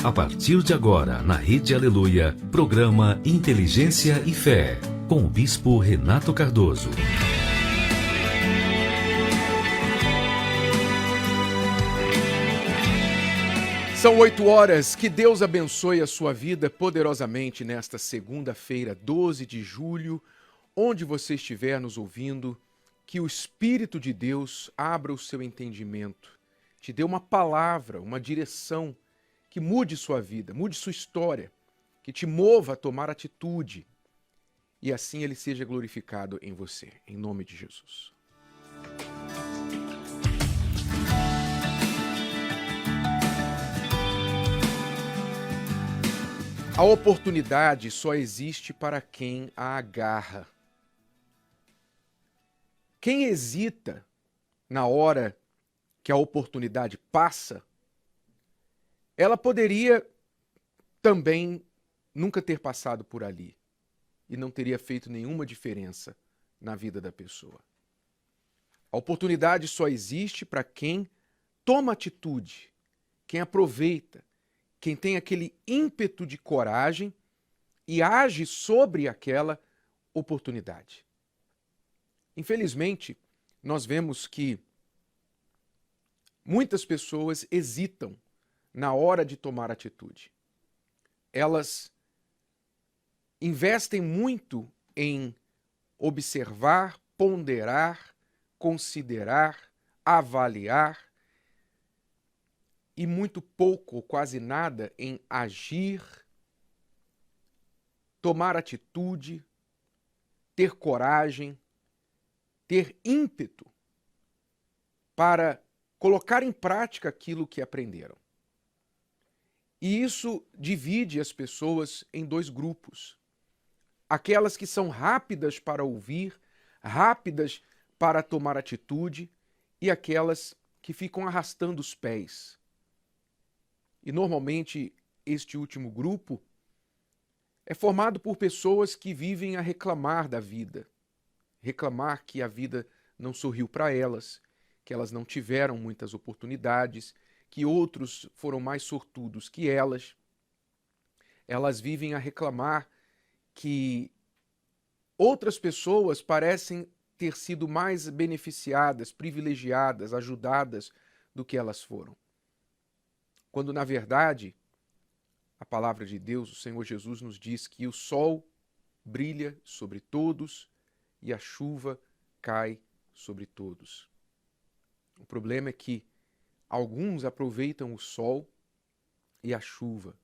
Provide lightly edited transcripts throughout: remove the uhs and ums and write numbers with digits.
A partir de agora, na Rede Aleluia, programa Inteligência e Fé, com o Bispo Renato Cardoso. São 8 horas, que Deus abençoe a sua vida poderosamente nesta segunda-feira, 12 de julho, onde você estiver nos ouvindo, que o Espírito de Deus abra o seu entendimento, te dê uma palavra, uma direção, que mude sua vida, mude sua história, que te mova a tomar atitude e assim ele seja glorificado em você, em nome de Jesus. A oportunidade só existe para quem a agarra. Quem hesita na hora que a oportunidade passa, ela poderia também nunca ter passado por ali e não teria feito nenhuma diferença na vida da pessoa. A oportunidade só existe para quem toma atitude, quem aproveita, quem tem aquele ímpeto de coragem e age sobre aquela oportunidade. Infelizmente, nós vemos que muitas pessoas hesitam na hora de tomar atitude. Elas investem muito em observar, ponderar, considerar, avaliar e muito pouco ou quase nada em agir, tomar atitude, ter coragem, ter ímpeto para colocar em prática aquilo que aprenderam. E isso divide as pessoas em dois grupos. Aquelas que são rápidas para ouvir, rápidas para tomar atitude, e aquelas que ficam arrastando os pés. E normalmente este último grupo é formado por pessoas que vivem a reclamar da vida, reclamar que a vida não sorriu para elas, que elas não tiveram muitas oportunidades, que outros foram mais sortudos que elas. Elas vivem a reclamar que outras pessoas parecem ter sido mais beneficiadas, privilegiadas, ajudadas do que elas foram. Quando, na verdade, a palavra de Deus, o Senhor Jesus nos diz que o sol brilha sobre todos e a chuva cai sobre todos. O problema é que alguns aproveitam o sol e a chuva,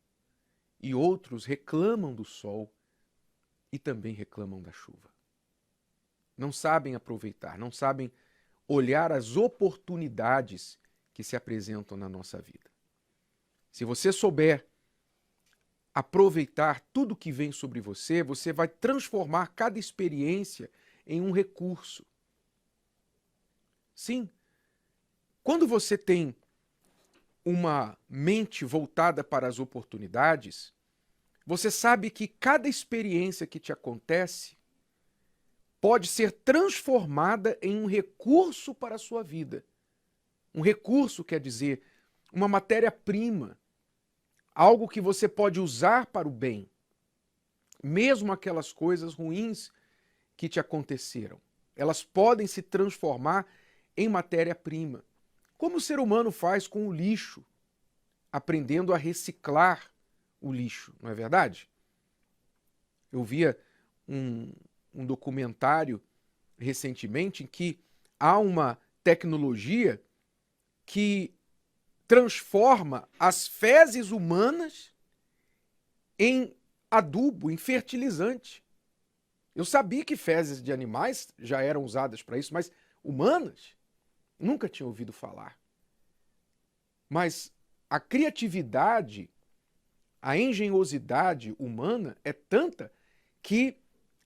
e outros reclamam do sol e também reclamam da chuva. Não sabem aproveitar, não sabem olhar as oportunidades que se apresentam na nossa vida. Se você souber aproveitar tudo que vem sobre você, você vai transformar cada experiência em um recurso. Sim, quando você tem uma mente voltada para as oportunidades, você sabe que cada experiência que te acontece pode ser transformada em um recurso para a sua vida. Um recurso quer dizer uma matéria-prima, algo que você pode usar para o bem, mesmo aquelas coisas ruins que te aconteceram. Elas podem se transformar em matéria-prima. Como o ser humano faz com o lixo, aprendendo a reciclar o lixo, não é verdade? Eu via um documentário recentemente em que há uma tecnologia que transforma as fezes humanas em adubo, em fertilizante. Eu sabia que fezes de animais já eram usadas para isso, mas humanas? Nunca tinha ouvido falar. Mas a criatividade, a engenhosidade humana é tanta que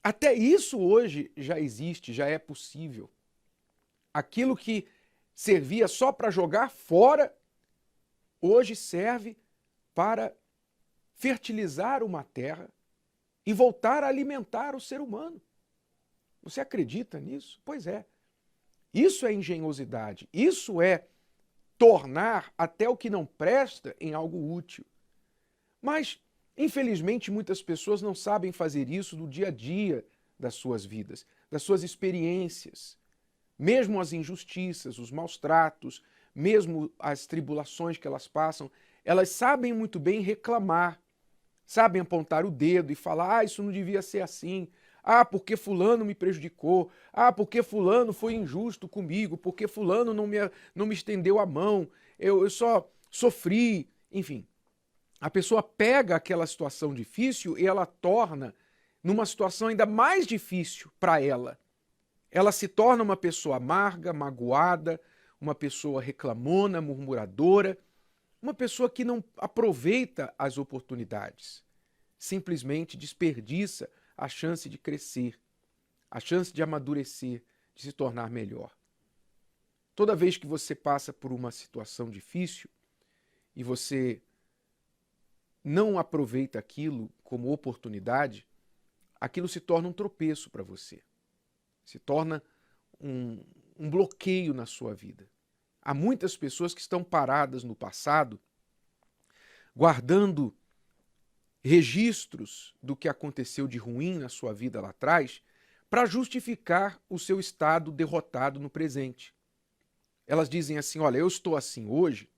até isso hoje já existe, já é possível. Aquilo que servia só para jogar fora, hoje serve para fertilizar uma terra e voltar a alimentar o ser humano. Você acredita nisso? Pois é. Isso é engenhosidade, isso é tornar até o que não presta em algo útil. Mas, infelizmente, muitas pessoas não sabem fazer isso no dia a dia das suas vidas, das suas experiências. Mesmo as injustiças, os maus tratos, mesmo as tribulações que elas passam, elas sabem muito bem reclamar, sabem apontar o dedo e falar: ah, isso não devia ser assim, ah, porque fulano me prejudicou, ah, porque fulano foi injusto comigo, porque fulano não me estendeu a mão, eu só sofri, enfim. A pessoa pega aquela situação difícil e ela torna numa situação ainda mais difícil para ela. Ela se torna uma pessoa amarga, magoada, uma pessoa reclamona, murmuradora, uma pessoa que não aproveita as oportunidades, simplesmente desperdiça a chance de crescer, a chance de amadurecer, de se tornar melhor. Toda vez que você passa por uma situação difícil e você não aproveita aquilo como oportunidade, aquilo se torna um tropeço para você, se torna um bloqueio na sua vida. Há muitas pessoas que estão paradas no passado, guardando registros do que aconteceu de ruim na sua vida lá atrás, para justificar o seu estado derrotado no presente. Elas dizem assim: olha, eu estou assim hoje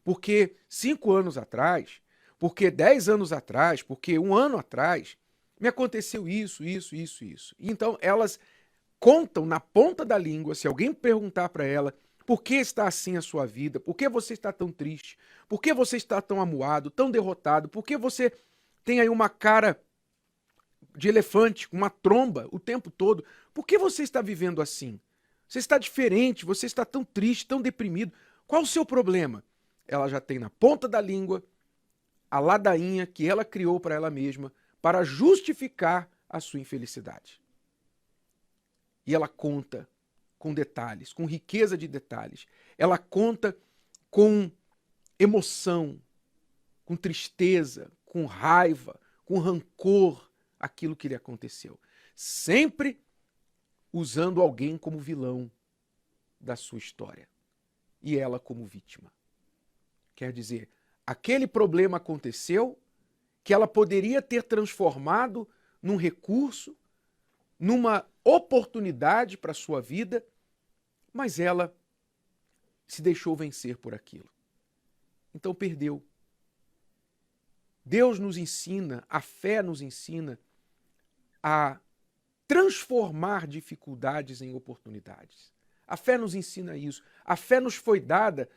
porque 5 anos atrás, porque 10 anos atrás, porque 1 ano atrás, me aconteceu isso. E então elas contam na ponta da língua, se alguém perguntar para ela: por que está assim a sua vida? Por que você está tão triste? Por que você está tão amuado, tão derrotado? Por que você tem aí uma cara de elefante, uma tromba o tempo todo? Por que você está vivendo assim? Você está diferente, você está tão triste, tão deprimido. Qual o seu problema? Ela já tem na ponta da língua a ladainha que ela criou para ela mesma para justificar a sua infelicidade. E ela conta com detalhes, com riqueza de detalhes. Ela conta com emoção, com tristeza, com raiva, com rancor, aquilo que lhe aconteceu. Sempre usando alguém como vilão da sua história e ela como vítima. Quer dizer, aquele problema aconteceu que ela poderia ter transformado num recurso, numa oportunidade para a sua vida, mas ela se deixou vencer por aquilo. Então perdeu. Deus nos ensina, a fé nos ensina a transformar dificuldades em oportunidades. A fé nos ensina isso. A fé nos foi dada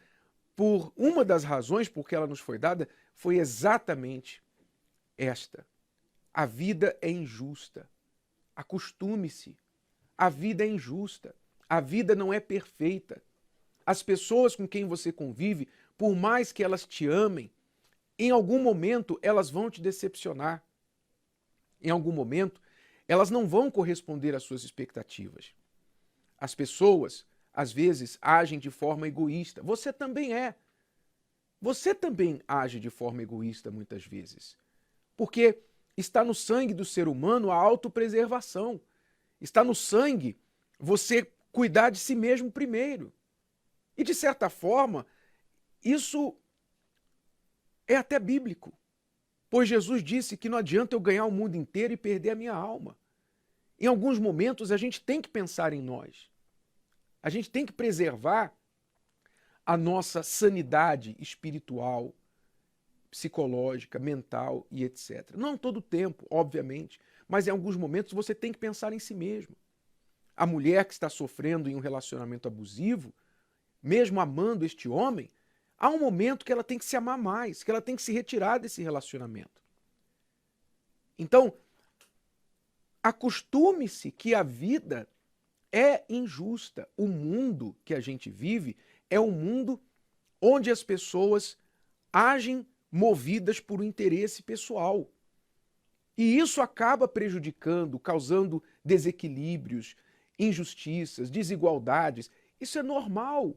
por uma das razões por que ela nos foi dada foi exatamente esta. A vida é injusta. Acostume-se. A vida é injusta. A vida não é perfeita. As pessoas com quem você convive, por mais que elas te amem, em algum momento elas vão te decepcionar. Em algum momento elas não vão corresponder às suas expectativas. As pessoas, às vezes, agem de forma egoísta. Você também é. Você também age de forma egoísta muitas vezes. Porque está no sangue do ser humano a autopreservação. Está no sangue você cuidar de si mesmo primeiro. E, de certa forma, isso é até bíblico. Pois Jesus disse que não adianta eu ganhar o mundo inteiro e perder a minha alma. Em alguns momentos a gente tem que pensar em nós. A gente tem que preservar a nossa sanidade espiritual, psicológica, mental e etc. Não todo o tempo, obviamente, mas em alguns momentos você tem que pensar em si mesmo. A mulher que está sofrendo em um relacionamento abusivo, mesmo amando este homem, há um momento que ela tem que se amar mais, que ela tem que se retirar desse relacionamento. Então, acostume-se que a vida é injusta. O mundo que a gente vive é um mundo onde as pessoas agem movidas por um interesse pessoal. E isso acaba prejudicando, causando desequilíbrios, injustiças, desigualdades. Isso é normal,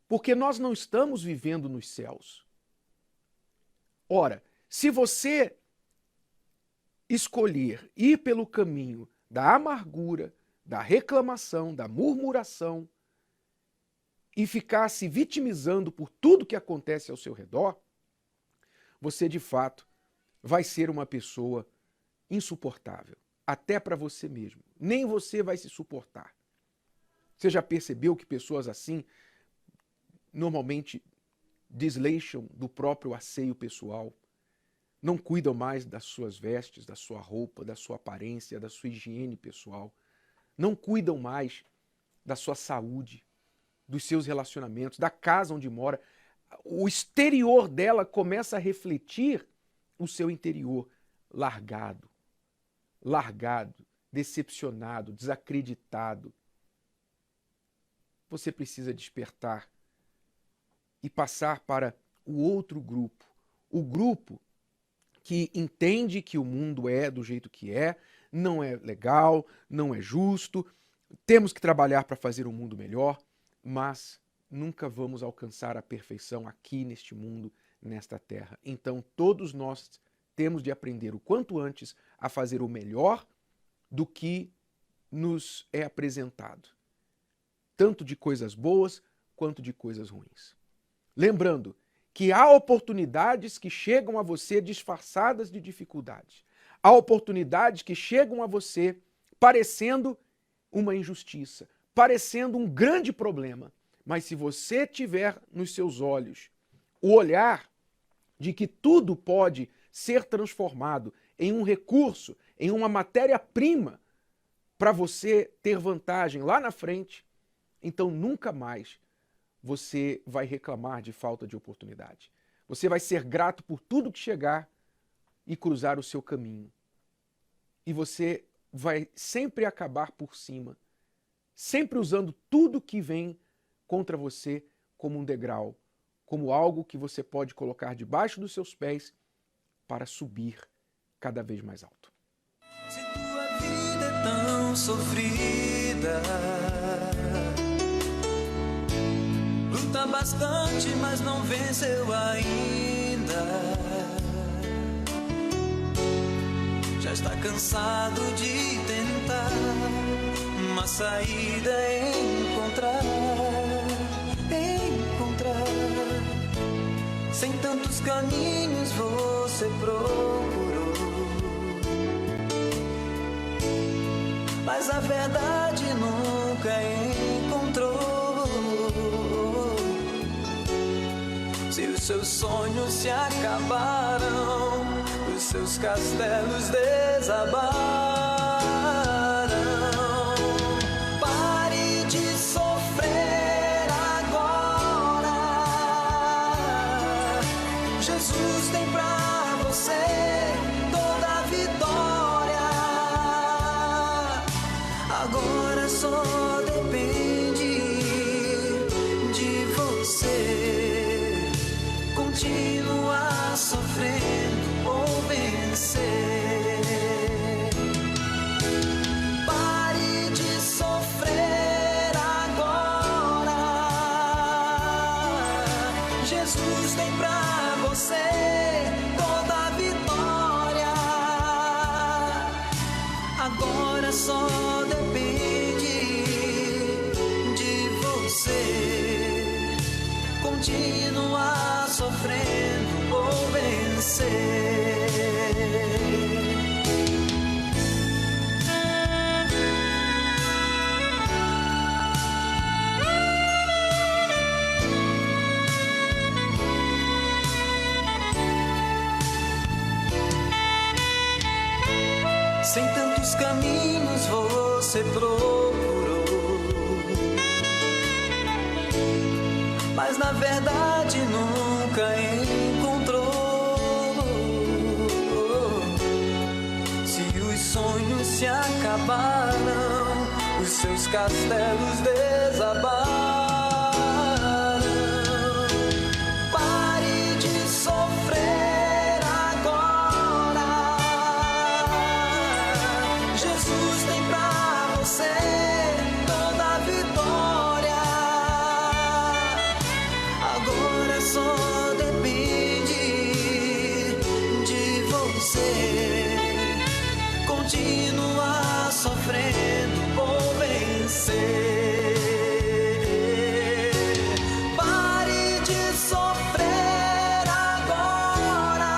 porque nós não estamos vivendo nos céus. Ora, se você escolher ir pelo caminho da amargura, da reclamação, da murmuração e ficar se vitimizando por tudo que acontece ao seu redor, você de fato vai ser uma pessoa insuportável, até para você mesmo. Nem você vai se suportar. Você já percebeu que pessoas assim normalmente desleixam do próprio asseio pessoal, não cuidam mais das suas vestes, da sua roupa, da sua aparência, da sua higiene pessoal, não cuidam mais da sua saúde, dos seus relacionamentos, da casa onde mora. O exterior dela começa a refletir o seu interior largado, decepcionado, desacreditado. Você precisa despertar e passar para o outro grupo, o grupo que entende que o mundo é do jeito que é, não é legal, não é justo, temos que trabalhar para fazer um mundo melhor, mas nunca vamos alcançar a perfeição aqui neste mundo, nesta terra. Então todos nós temos de aprender o quanto antes a fazer o melhor do que nos é apresentado, tanto de coisas boas quanto de coisas ruins. Lembrando que há oportunidades que chegam a você disfarçadas de dificuldades. Há oportunidades que chegam a você parecendo uma injustiça, parecendo um grande problema. Mas se você tiver nos seus olhos o olhar de que tudo pode ser transformado em um recurso, em uma matéria-prima para você ter vantagem lá na frente, então nunca mais você vai reclamar de falta de oportunidade. Você vai ser grato por tudo que chegar e cruzar o seu caminho. E você vai sempre acabar por cima, sempre usando tudo que vem contra você como um degrau, como algo que você pode colocar debaixo dos seus pés para subir cada vez mais alto. Se tua vida é tão sofrida, luta bastante, mas não venceu ainda. Já está cansado de tentar uma saída encontrar. Sem tantos caminhos você procurou, mas a verdade nunca encontrou. Se os seus sonhos se acabaram, os seus castelos desabaram. Pare de sofrer agora. Jesus tem pra você toda a vitória. Agora só depende de você continuar sofrendo ou vencer. Pare de sofrer agora. Jesus tem pra você toda a vitória. Agora só depende de você continuar sofrendo ou vencer. Sem tantos caminhos você procurou, mas na verdade nunca encontrou. Se os sonhos se acabaram, os seus castelos desabaram. Pare de sofrer agora. Jesus tem pra você toda a vitória. Agora só depende de você continuar sofrendo ou vencer. Pare de sofrer agora.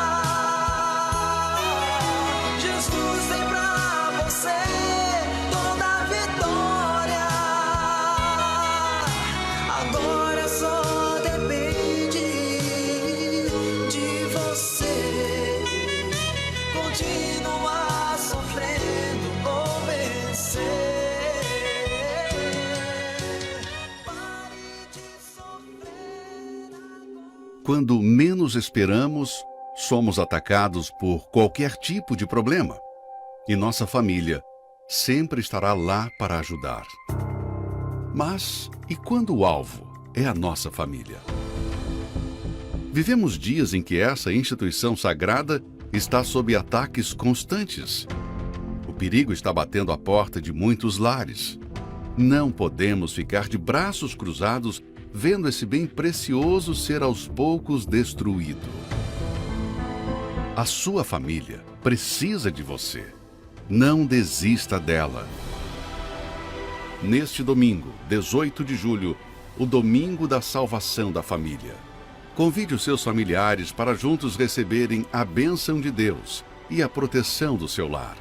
quando menos esperamos, somos atacados por qualquer tipo de problema. E nossa família sempre estará lá para ajudar. Mas e quando o alvo é a nossa família? Vivemos dias em que essa instituição sagrada está sob ataques constantes. O perigo está batendo à porta de muitos lares. Não podemos ficar de braços cruzados vendo esse bem precioso ser aos poucos destruído. A sua família precisa de você. Não desista dela. Neste domingo, 18 de julho, o Domingo da Salvação da Família. Convide os seus familiares para juntos receberem a bênção de Deus e a proteção do seu lar.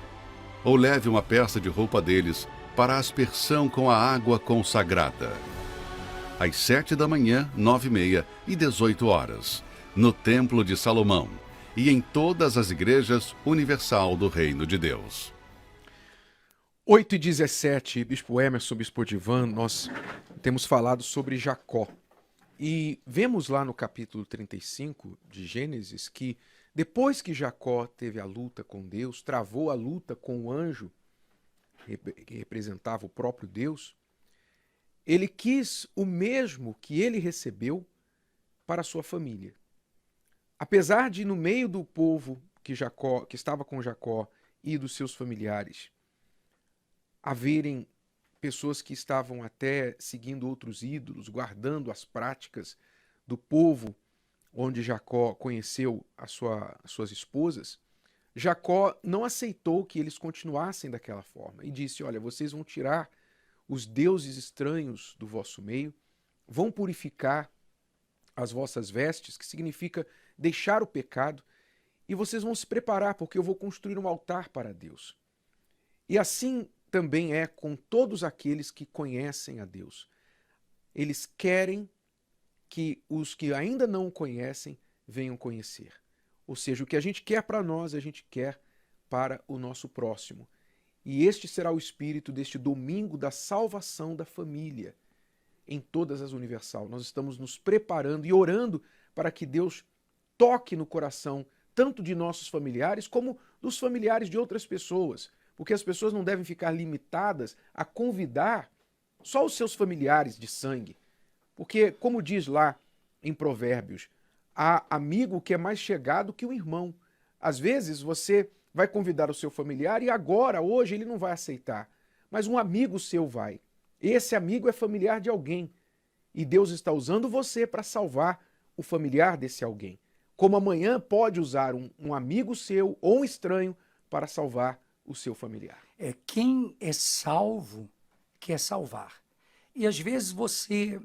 Ou leve uma peça de roupa deles para a aspersão com a água consagrada. Às 7 da manhã, 9h30 e 18 horas, no Templo de Salomão e em todas as igrejas universal do Reino de Deus. 8h17, Bispo Emerson, Bispo Odivan, nós temos falado sobre Jacó. E vemos lá no capítulo 35 de Gênesis que depois que Jacó teve a luta com Deus, travou a luta com o anjo, que representava o próprio Deus, ele quis o mesmo que ele recebeu para a sua família. Apesar de no meio do povo que estava com Jacó e dos seus familiares, haverem pessoas que estavam até seguindo outros ídolos, guardando as práticas do povo onde Jacó conheceu as suas esposas, Jacó não aceitou que eles continuassem daquela forma e disse: olha, vocês vão tirar os deuses estranhos do vosso meio, vão purificar as vossas vestes, que significa deixar o pecado, e vocês vão se preparar, porque eu vou construir um altar para Deus. E assim também é com todos aqueles que conhecem a Deus. Eles querem que os que ainda não o conhecem venham conhecer. Ou seja, o que a gente quer para nós, a gente quer para o nosso próximo. E este será o espírito deste domingo da salvação da família em todas as universal. Nós estamos nos preparando e orando para que Deus toque no coração tanto de nossos familiares como dos familiares de outras pessoas. Porque as pessoas não devem ficar limitadas a convidar só os seus familiares de sangue. Porque, como diz lá em Provérbios, há amigo que é mais chegado que o irmão. Às vezes você vai convidar o seu familiar e agora, hoje, ele não vai aceitar. Mas um amigo seu vai. Esse amigo é familiar de alguém. E Deus está usando você para salvar o familiar desse alguém. Como amanhã pode usar um amigo seu ou um estranho para salvar o seu familiar. Quem é salvo quer salvar. E às vezes você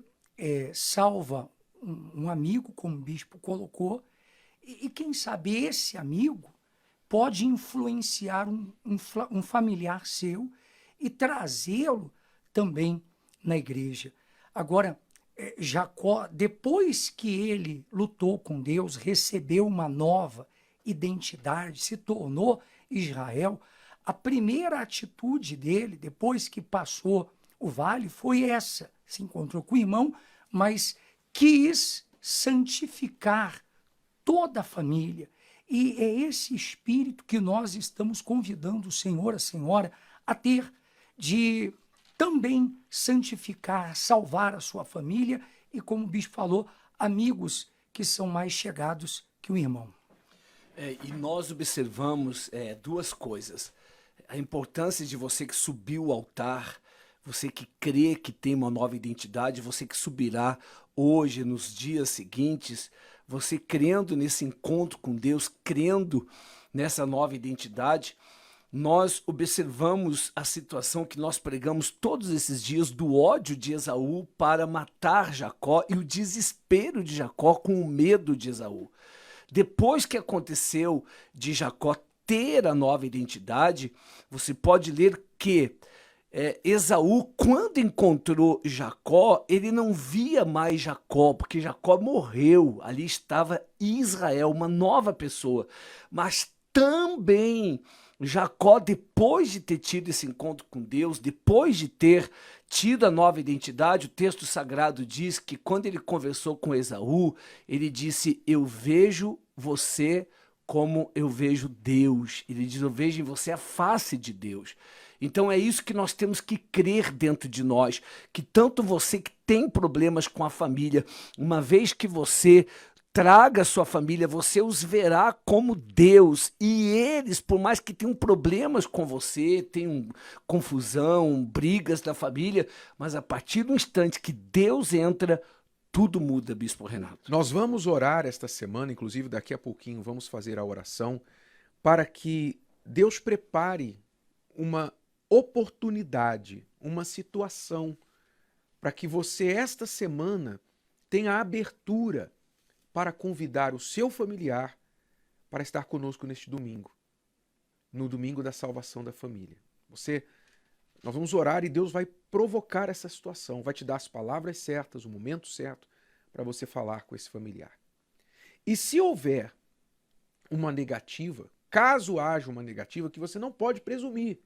salva um amigo, como o bispo colocou, e quem sabe esse amigo pode influenciar um familiar seu e trazê-lo também na igreja. Agora, Jacó, depois que ele lutou com Deus, recebeu uma nova identidade, se tornou Israel, a primeira atitude dele, depois que passou o vale, foi essa. Se encontrou com o irmão, mas quis santificar toda a família. E é esse espírito que nós estamos convidando o Senhor, a Senhora, a ter, de também santificar, salvar a sua família e, como o bispo falou, amigos que são mais chegados que o irmão. E nós observamos duas coisas. A importância de você que subiu o altar, você que crê que tem uma nova identidade, você que subirá hoje, nos dias seguintes, você crendo nesse encontro com Deus, crendo nessa nova identidade. Nós observamos a situação que nós pregamos todos esses dias do ódio de Esaú para matar Jacó e o desespero de Jacó com o medo de Esaú. Depois que aconteceu de Jacó ter a nova identidade, você pode ler que Esaú, quando encontrou Jacó, ele não via mais Jacó, porque Jacó morreu. Ali estava Israel, uma nova pessoa. Mas também Jacó, depois de ter tido esse encontro com Deus, depois de ter partir da nova identidade, o texto sagrado diz que quando ele conversou com Esaú, ele disse: eu vejo você como eu vejo Deus. Ele diz: eu vejo em você a face de Deus. Então é isso que nós temos que crer dentro de nós, que tanto você que tem problemas com a família, uma vez que você traga a sua família, você os verá como Deus. E eles, por mais que tenham problemas com você, tenham confusão, brigas da família, mas a partir do instante que Deus entra, tudo muda, Bispo Renato. Nós vamos orar esta semana, inclusive daqui a pouquinho vamos fazer a oração, para que Deus prepare uma oportunidade, uma situação, para que você esta semana tenha abertura para convidar o seu familiar para estar conosco neste domingo, no domingo da salvação da família. Nós vamos orar e Deus vai provocar essa situação, vai te dar as palavras certas, o momento certo para você falar com esse familiar. E se houver uma negativa, caso haja uma negativa, que você não pode presumir.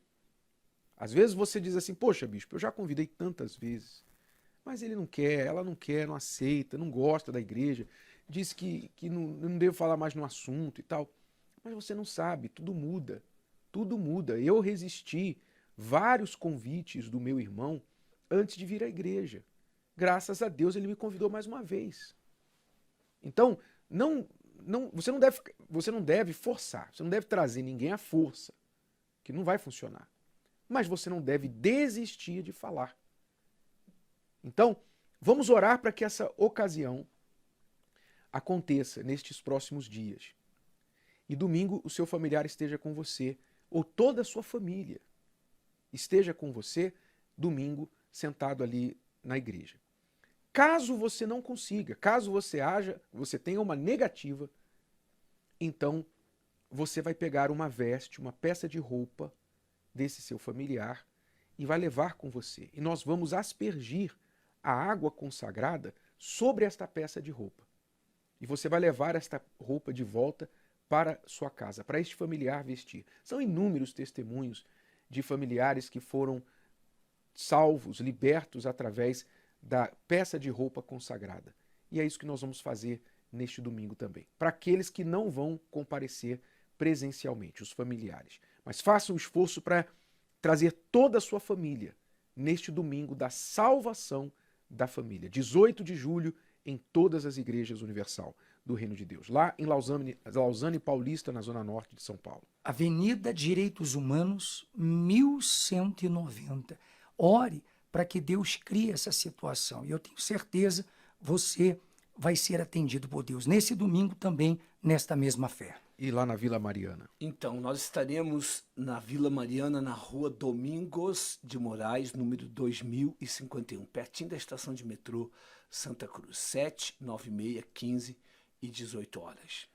Às vezes você diz assim: poxa, bispo, eu já convidei tantas vezes, mas ele não quer, ela não quer, não aceita, não gosta da igreja, diz que não devo falar mais no assunto e tal. Mas você não sabe, tudo muda, tudo muda. Eu resisti vários convites do meu irmão antes de vir à igreja. Graças a Deus ele me convidou mais uma vez. Então, você não deve forçar, você não deve trazer ninguém à força, que não vai funcionar. Mas você não deve desistir de falar. Então, vamos orar para que essa ocasião aconteça nestes próximos dias. E domingo o seu familiar esteja com você, ou toda a sua família esteja com você domingo sentado ali na igreja. Caso você não consiga, caso você tenha uma negativa, então você vai pegar uma veste, uma peça de roupa desse seu familiar e vai levar com você. E nós vamos aspergir a água consagrada sobre esta peça de roupa. E você vai levar esta roupa de volta para sua casa, para este familiar vestir. São inúmeros testemunhos de familiares que foram salvos, libertos através da peça de roupa consagrada. E é isso que nós vamos fazer neste domingo também. Para aqueles que não vão comparecer presencialmente, os familiares. Mas façam um esforço para trazer toda a sua família neste domingo da salvação da família. 18 de julho, em todas as igrejas universal do Reino de Deus. Lá em Lausanne Paulista, na Zona Norte de São Paulo. Avenida Direitos Humanos, 1190. Ore para que Deus crie essa situação. E eu tenho certeza você vai ser atendido por Deus nesse domingo também, nesta mesma fé. E lá na Vila Mariana? Então, nós estaremos na Vila Mariana, na rua Domingos de Moraes, número 2051, pertinho da estação de metrô Santa Cruz, 7, 9, 6, 15 e 18 horas.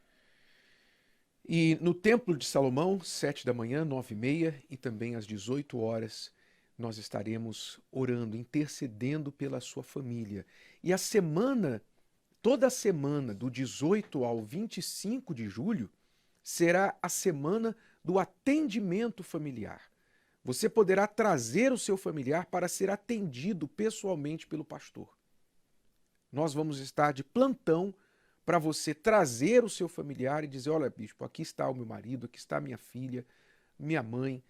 E no Templo de Salomão, 7 da manhã, 9 e meia e também às 18 horas, nós estaremos orando, intercedendo pela sua família. E a semana, toda a semana, do 18 ao 25 de julho, será a semana do atendimento familiar. Você poderá trazer o seu familiar para ser atendido pessoalmente pelo pastor. Nós vamos estar de plantão para você trazer o seu familiar e dizer: olha, bispo, aqui está o meu marido, aqui está a minha filha, minha mãe.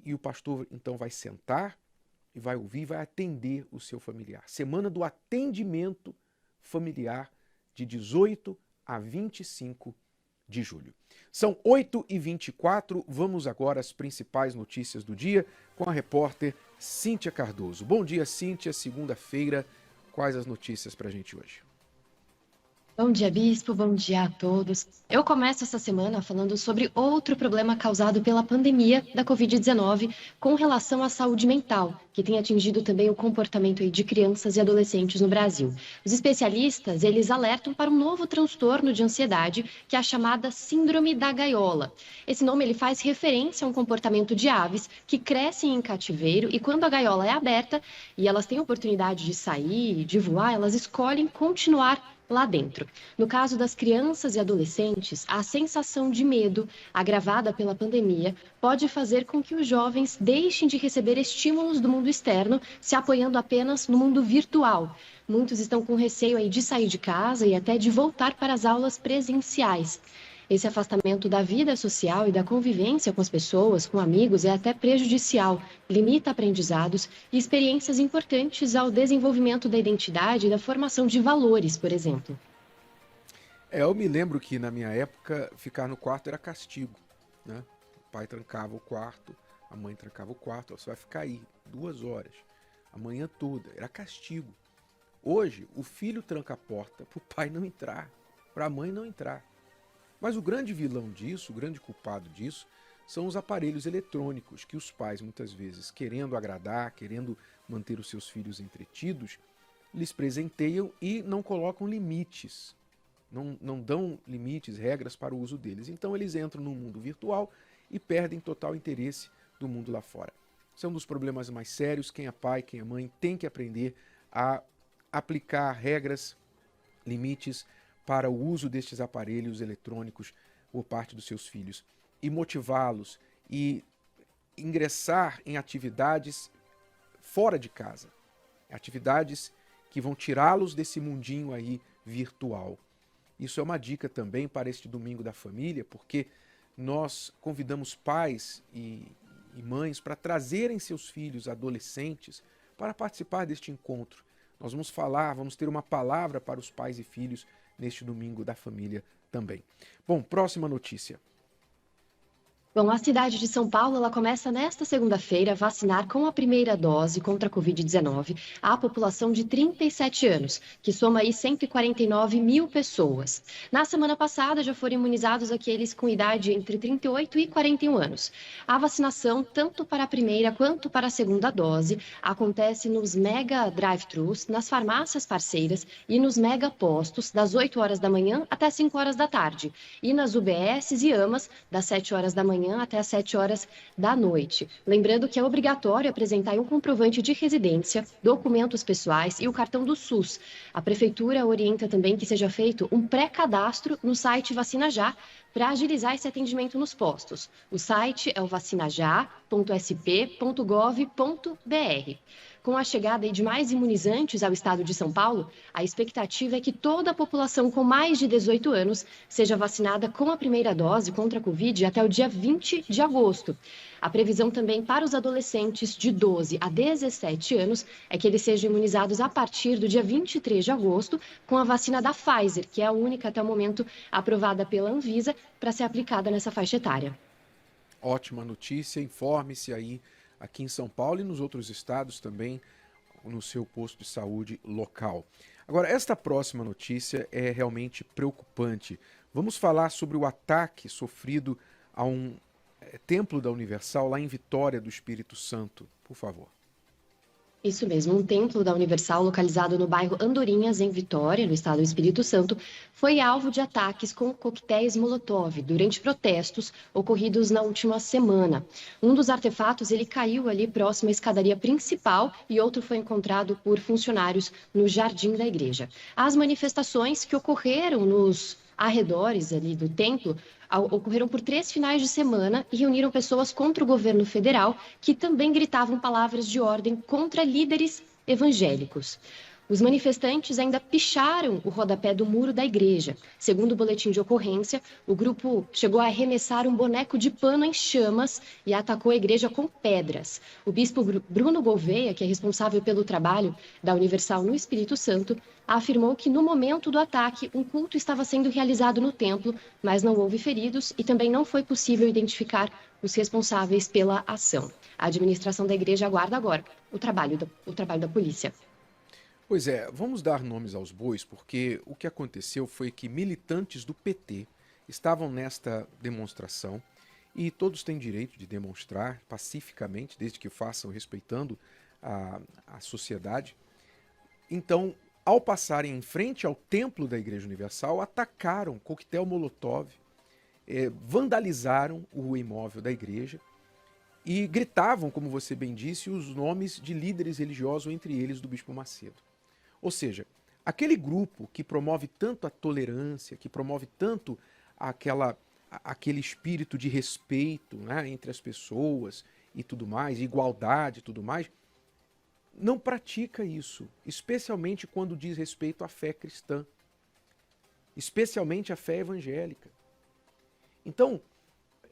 E o pastor então vai sentar e vai ouvir, vai atender o seu familiar. Semana do atendimento familiar, de 18 a 25 de julho. São 8h24, vamos agora às principais notícias do dia com a repórter Cíntia Cardoso. Bom dia, Cíntia, segunda-feira. Quais as notícias para a gente hoje? Bom dia, Bispo. Bom dia a todos. Eu começo essa semana falando sobre outro problema causado pela pandemia da Covid-19 com relação à saúde mental, que tem atingido também o comportamento de crianças e adolescentes no Brasil. Os especialistas, eles alertam para um novo transtorno de ansiedade, que é a chamada Síndrome da Gaiola. Esse nome ele faz referência a um comportamento de aves que crescem em cativeiro e quando a gaiola é aberta e elas têm a oportunidade de sair, de voar, elas escolhem continuar lá dentro. No caso das crianças e adolescentes, a sensação de medo, agravada pela pandemia, pode fazer com que os jovens deixem de receber estímulos do mundo externo, se apoiando apenas no mundo virtual. Muitos estão com receio aí de sair de casa e até de voltar para as aulas presenciais. Esse afastamento da vida social e da convivência com as pessoas, com amigos, é até prejudicial, limita aprendizados e experiências importantes ao desenvolvimento da identidade e da formação de valores, por exemplo. Eu me lembro que na minha época ficar no quarto era castigo, né? O pai trancava o quarto, a mãe trancava o quarto, ó, você vai ficar aí 2 horas, a manhã toda, era castigo. Hoje, o filho tranca a porta para o pai não entrar, para a mãe não entrar. Mas o grande vilão disso, o grande culpado disso, são os aparelhos eletrônicos que os pais, muitas vezes, querendo agradar, querendo manter os seus filhos entretidos, lhes presenteiam e não colocam limites, não dão limites, regras para o uso deles. Então eles entram no mundo virtual e perdem total interesse do mundo lá fora. Esse é um dos problemas mais sérios. Quem é pai, quem é mãe, tem que aprender a aplicar regras, limites, para o uso destes aparelhos eletrônicos por parte dos seus filhos e motivá-los e ingressar em atividades fora de casa, atividades que vão tirá-los desse mundinho aí virtual. Isso é uma dica também para este Domingo da Família, porque nós convidamos pais e mães para trazerem seus filhos adolescentes para participar deste encontro. Nós vamos ter uma palavra para os pais e filhos neste Domingo da Família também. Bom, próxima notícia. Bom, a cidade de São Paulo ela começa nesta segunda-feira a vacinar com a primeira dose contra a Covid-19 a população de 37 anos, que soma aí 149 mil pessoas. Na semana passada já foram imunizados aqueles com idade entre 38 e 41 anos. A vacinação, tanto para a primeira quanto para a segunda dose, acontece nos mega drive-thrus, nas farmácias parceiras e nos mega postos, das 8 horas da manhã até 5 horas da tarde, e nas UBSs e AMAs, das 7 horas da manhã até às 7 horas da noite. Lembrando que é obrigatório apresentar um comprovante de residência, documentos pessoais e o cartão do SUS. A Prefeitura orienta também que seja feito um pré-cadastro no site Vacina Já para agilizar esse atendimento nos postos. O site é o vacinajá.sp.gov.br. Com a chegada de mais imunizantes ao estado de São Paulo, a expectativa é que toda a população com mais de 18 anos seja vacinada com a primeira dose contra a Covid até o dia 20 de agosto. A previsão também para os adolescentes de 12 a 17 anos é que eles sejam imunizados a partir do dia 23 de agosto com a vacina da Pfizer, que é a única até o momento aprovada pela Anvisa para ser aplicada nessa faixa etária. Ótima notícia, informe-se aí aqui em São Paulo e nos outros estados também, no seu posto de saúde local. Agora, esta próxima notícia é realmente preocupante. Vamos falar sobre o ataque sofrido a um templo da Universal lá em Vitória do Espírito Santo. Por favor. Isso mesmo, um templo da Universal localizado no bairro Andorinhas, em Vitória, no estado do Espírito Santo, foi alvo de ataques com coquetéis Molotov durante protestos ocorridos na última semana. Um dos artefatos ele caiu ali próximo à escadaria principal e outro foi encontrado por funcionários no jardim da igreja. As manifestações que ocorreram nos arredores ali do templo ocorreram por 3 finais de semana e reuniram pessoas contra o governo federal que também gritavam palavras de ordem contra líderes evangélicos. Os manifestantes ainda picharam o rodapé do muro da igreja. Segundo o boletim de ocorrência, o grupo chegou a arremessar um boneco de pano em chamas e atacou a igreja com pedras. O bispo Bruno Gouveia, que é responsável pelo trabalho da Universal no Espírito Santo, afirmou que no momento do ataque um culto estava sendo realizado no templo, mas não houve feridos e também não foi possível identificar os responsáveis pela ação. A administração da igreja aguarda agora o trabalho da polícia. Pois é, vamos dar nomes aos bois, porque o que aconteceu foi que militantes do PT estavam nesta demonstração e todos têm direito de demonstrar pacificamente, desde que o façam respeitando a sociedade. Então, ao passarem em frente ao templo da Igreja Universal, atacaram coquetel Molotov, vandalizaram o imóvel da igreja e gritavam, como você bem disse, os nomes de líderes religiosos, entre eles do Bispo Macedo. Ou seja, Aquele grupo que promove tanto a tolerância, que promove tanto aquele espírito de respeito, né, entre as pessoas e tudo mais, igualdade e tudo mais, não pratica isso, especialmente quando diz respeito à fé cristã, especialmente à fé evangélica. Então,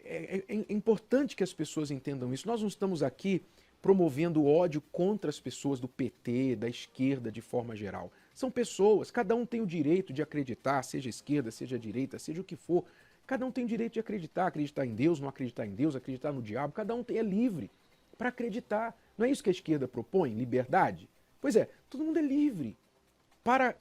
é importante que as pessoas entendam isso. Nós não estamos aqui promovendo ódio contra as pessoas do PT, da esquerda de forma geral. São pessoas, cada um tem o direito de acreditar, seja esquerda, seja direita, seja o que for. Cada um tem o direito de acreditar em Deus, não acreditar em Deus, acreditar no diabo. Cada um é livre para acreditar. Não é isso que a esquerda propõe? Liberdade? Pois é, todo mundo é livre para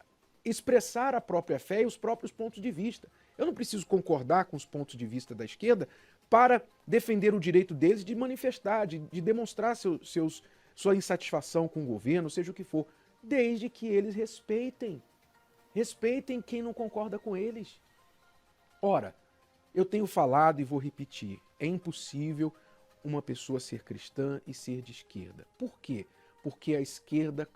expressar a própria fé e os próprios pontos de vista. Eu não preciso concordar com os pontos de vista da esquerda para defender o direito deles de manifestar, de demonstrar sua insatisfação com o governo, seja o que for, desde que eles respeitem quem não concorda com eles. Ora, eu tenho falado e vou repetir, é impossível uma pessoa ser cristã e ser de esquerda. Por quê? Porque a esquerda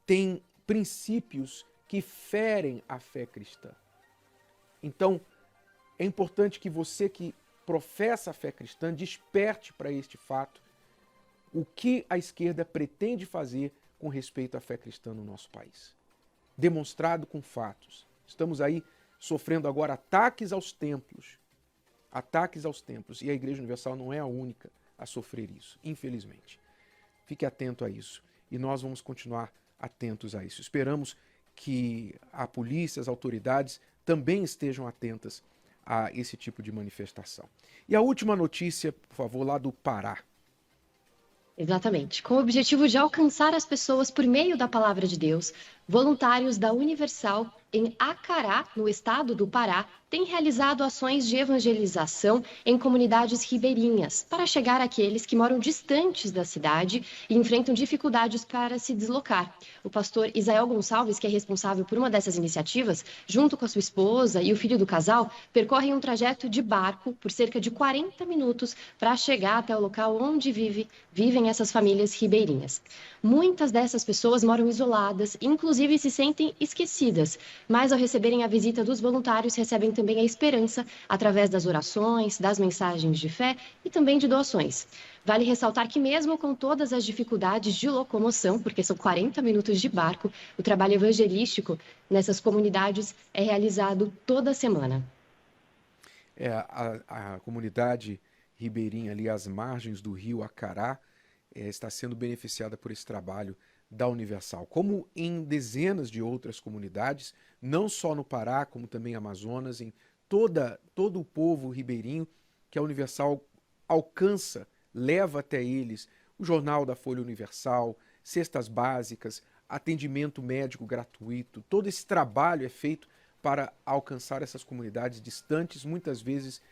tem princípios que ferem a fé cristã. Então, é importante que você que professa a fé cristã desperte para este fato o que a esquerda pretende fazer com respeito à fé cristã no nosso país. Demonstrado com fatos. Estamos aí sofrendo agora ataques aos templos. E a Igreja Universal não é a única a sofrer isso, infelizmente. Fique atento a isso e nós vamos continuar atentos a isso. Esperamos que a polícia, as autoridades também estejam atentas a esse tipo de manifestação. E a última notícia, por favor, lá do Pará. Exatamente. Com o objetivo de alcançar as pessoas por meio da palavra de Deus, voluntários da Universal em Acará, no estado do Pará, têm realizado ações de evangelização em comunidades ribeirinhas para chegar àqueles que moram distantes da cidade e enfrentam dificuldades para se deslocar. O pastor Isael Gonçalves, que é responsável por uma dessas iniciativas, junto com a sua esposa e o filho do casal, percorrem um trajeto de barco por cerca de 40 minutos para chegar até o local onde vivem essas famílias ribeirinhas. Muitas dessas pessoas moram isoladas, inclusive se sentem esquecidas, mas ao receberem a visita dos voluntários, recebem também a esperança através das orações, das mensagens de fé e também de doações. Vale ressaltar que mesmo com todas as dificuldades de locomoção, porque são 40 minutos de barco, o trabalho evangelístico nessas comunidades é realizado toda semana. A comunidade ribeirinha ali às margens do rio Acará está sendo beneficiada por esse trabalho da Universal, como em dezenas de outras comunidades, não só no Pará, como também Amazonas, em todo o povo ribeirinho que a Universal alcança, leva até eles o jornal da Folha Universal, cestas básicas, atendimento médico gratuito. Todo esse trabalho é feito para alcançar essas comunidades distantes, muitas vezes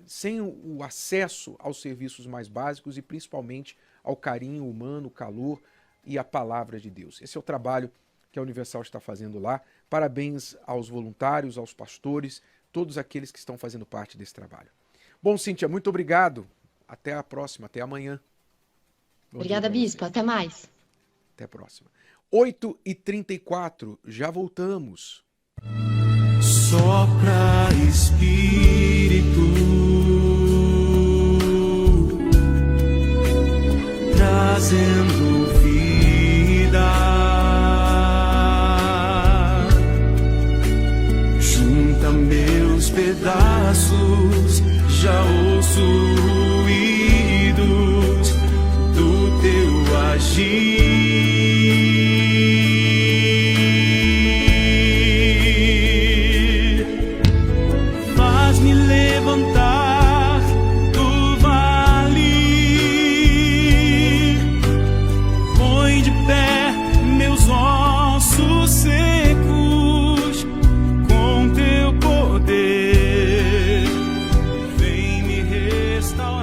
sem o acesso aos serviços mais básicos e principalmente ao carinho humano, o calor e a palavra de Deus. Esse é o trabalho que a Universal está fazendo lá. Parabéns aos voluntários, aos pastores, todos aqueles que estão fazendo parte desse trabalho. Bom, Cíntia, muito obrigado. Até a próxima, até amanhã. Obrigada, Bispo. Até mais. Até a próxima. 8h34, já voltamos. Sopra, Espírito, trazendo vida, junta meus pedaços, já ouço ruídos do teu agir. Restaurar.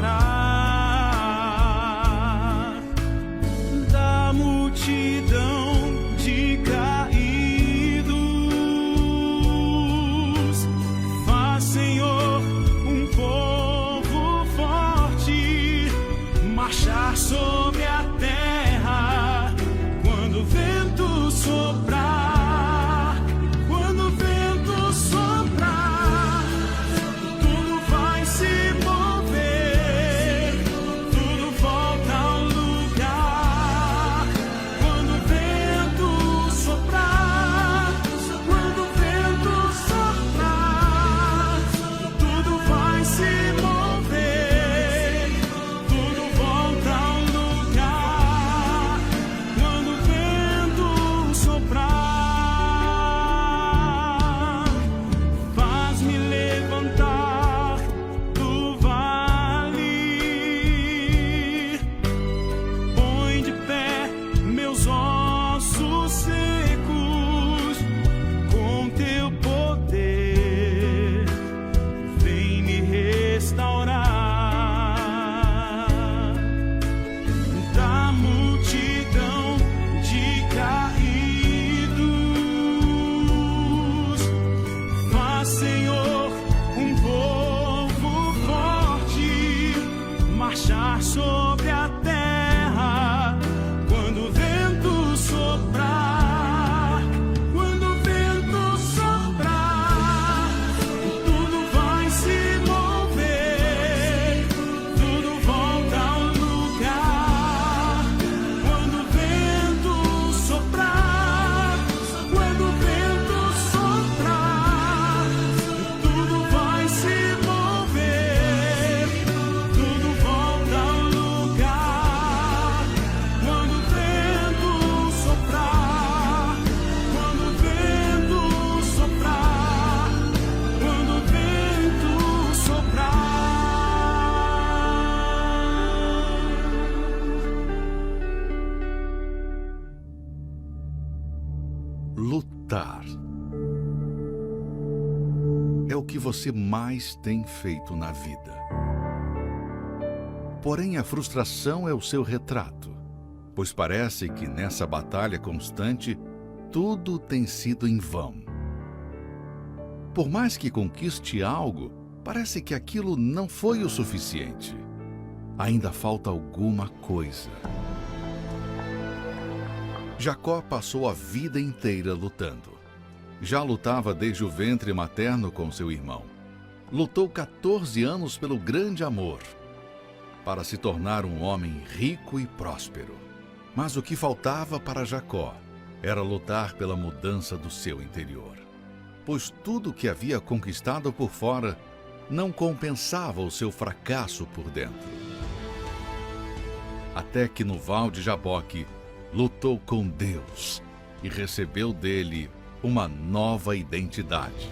é o que você mais tem feito na vida. Porém, a frustração é o seu retrato, pois parece que nessa batalha constante, tudo tem sido em vão. Por mais que conquiste algo, parece que aquilo não foi o suficiente. Ainda falta alguma coisa. Jacó passou a vida inteira lutando. Já lutava desde o ventre materno com seu irmão. Lutou 14 anos pelo grande amor, para se tornar um homem rico e próspero. Mas o que faltava para Jacó era lutar pela mudança do seu interior, pois tudo que havia conquistado por fora não compensava o seu fracasso por dentro. Até que no Val de Jaboque lutou com Deus e recebeu dele uma nova identidade.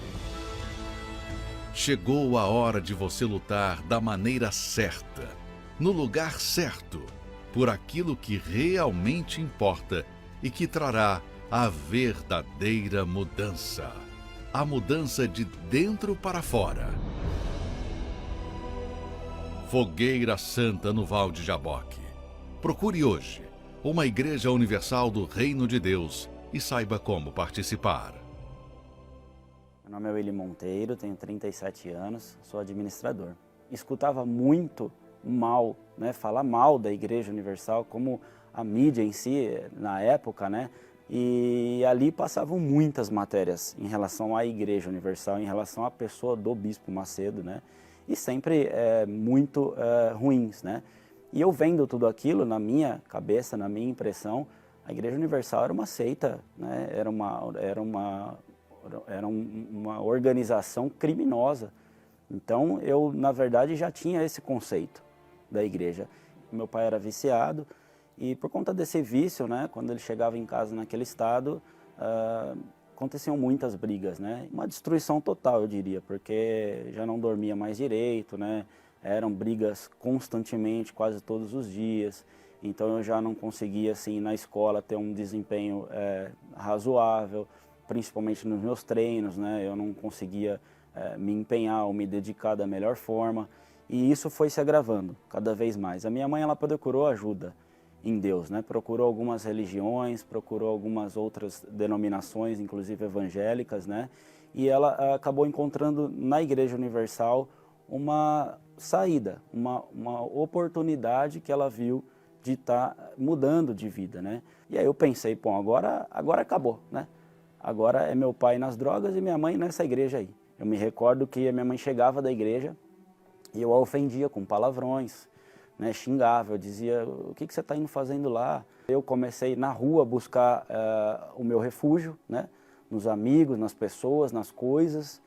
Chegou a hora de você lutar da maneira certa, no lugar certo, por aquilo que realmente importa e que trará a verdadeira mudança. A mudança de dentro para fora. Fogueira Santa no Val de Jaboque. Procure hoje uma Igreja Universal do Reino de Deus e saiba como participar. Meu nome é Willy Monteiro, tenho 37 anos, sou administrador. Escutava muito mal, falar mal da Igreja Universal, como a mídia em si, na época, e ali passavam muitas matérias em relação à Igreja Universal, em relação à pessoa do Bispo Macedo, e sempre muito ruins, E eu vendo tudo aquilo, na minha cabeça, na minha impressão, a Igreja Universal era uma seita, era uma organização criminosa. Então, eu, na verdade, já tinha esse conceito da igreja. Meu pai era viciado e, por conta desse vício, quando ele chegava em casa naquele estado, aconteciam muitas brigas, Uma destruição total, eu diria, porque já não dormia mais direito, Eram brigas constantemente, quase todos os dias. Então, eu já não conseguia, assim, na escola ter um desempenho razoável, principalmente nos meus treinos, Eu não conseguia me empenhar ou me dedicar da melhor forma. E isso foi se agravando cada vez mais. A minha mãe, ela procurou ajuda em Deus, Procurou algumas religiões, procurou algumas outras denominações, inclusive evangélicas, E ela acabou encontrando na Igreja Universal uma saída, uma oportunidade que ela viu de estar mudando de vida, E aí eu pensei, bom, agora acabou, Agora é meu pai nas drogas e minha mãe nessa igreja aí. Eu me recordo que a minha mãe chegava da igreja e eu a ofendia com palavrões, xingava, eu dizia, o que você está indo fazendo lá? Eu comecei na rua a buscar o meu refúgio, nos amigos, nas pessoas, nas coisas,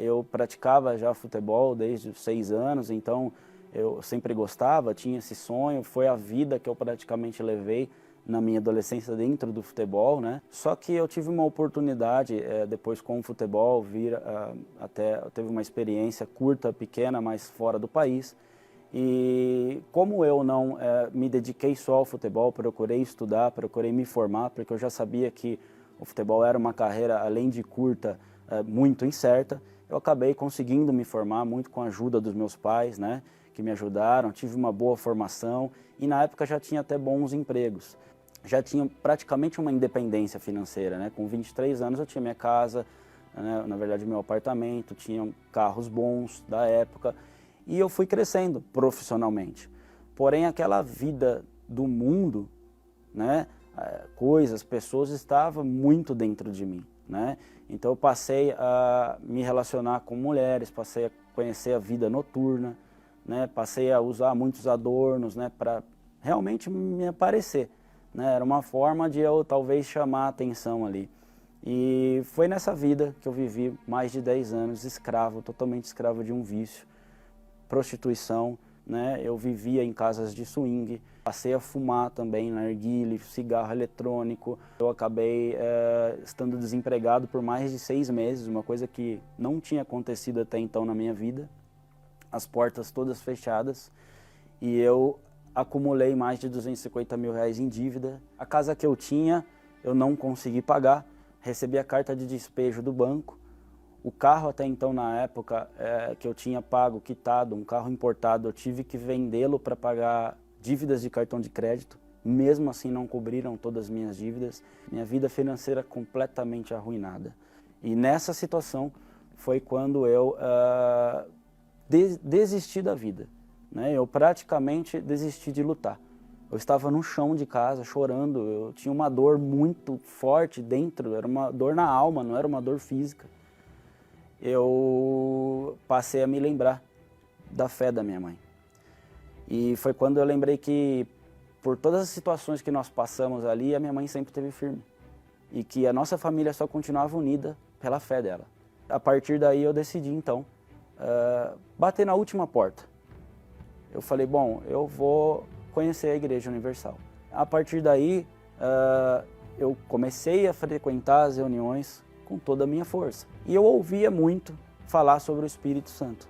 Eu praticava já futebol desde os 6 anos, então eu sempre gostava, tinha esse sonho, foi a vida que eu praticamente levei na minha adolescência dentro do futebol, Só que eu tive uma oportunidade, depois com o futebol, teve uma experiência curta, pequena, mas fora do país. E como eu não me dediquei só ao futebol, procurei estudar, procurei me formar, porque eu já sabia que o futebol era uma carreira, além de curta, muito incerta, eu acabei conseguindo me formar muito com a ajuda dos meus pais, que me ajudaram, tive uma boa formação e na época já tinha até bons empregos. Já tinha praticamente uma independência financeira, Com 23 anos eu tinha minha casa, na verdade meu apartamento, tinha carros bons da época e eu fui crescendo profissionalmente. Porém aquela vida do mundo, coisas, pessoas estavam muito dentro de mim, Então eu passei a me relacionar com mulheres, passei a conhecer a vida noturna, Passei a usar muitos adornos, para realmente me aparecer. Era uma forma de eu talvez chamar a atenção ali. E foi nessa vida que eu vivi mais de 10 anos escravo, totalmente escravo de um vício, prostituição, Eu vivia em casas de swing, passei a fumar também, narguilé, cigarro eletrônico. Eu acabei estando desempregado por mais de 6 meses, uma coisa que não tinha acontecido até então na minha vida. As portas todas fechadas e eu acumulei mais de R$250 mil em dívida. A casa que eu tinha, eu não consegui pagar, recebi a carta de despejo do banco. O carro até então, na época, que eu tinha pago, quitado, um carro importado, eu tive que vendê-lo para pagar dívidas de cartão de crédito. Mesmo assim não cobriram todas as minhas dívidas. Minha vida financeira completamente arruinada. E nessa situação foi quando eu desisti da vida, né? Eu praticamente desisti de lutar. Eu estava no chão de casa chorando, eu tinha uma dor muito forte dentro, era uma dor na alma, não era uma dor física. Eu passei a me lembrar da fé da minha mãe. E foi quando eu lembrei que, por todas as situações que nós passamos ali, a minha mãe sempre esteve firme. E que a nossa família só continuava unida pela fé dela. A partir daí eu decidi, então, bater na última porta. Eu falei, bom, eu vou conhecer a Igreja Universal. A partir daí, eu comecei a frequentar as reuniões com toda a minha força. E eu ouvia muito falar sobre o Espírito Santo.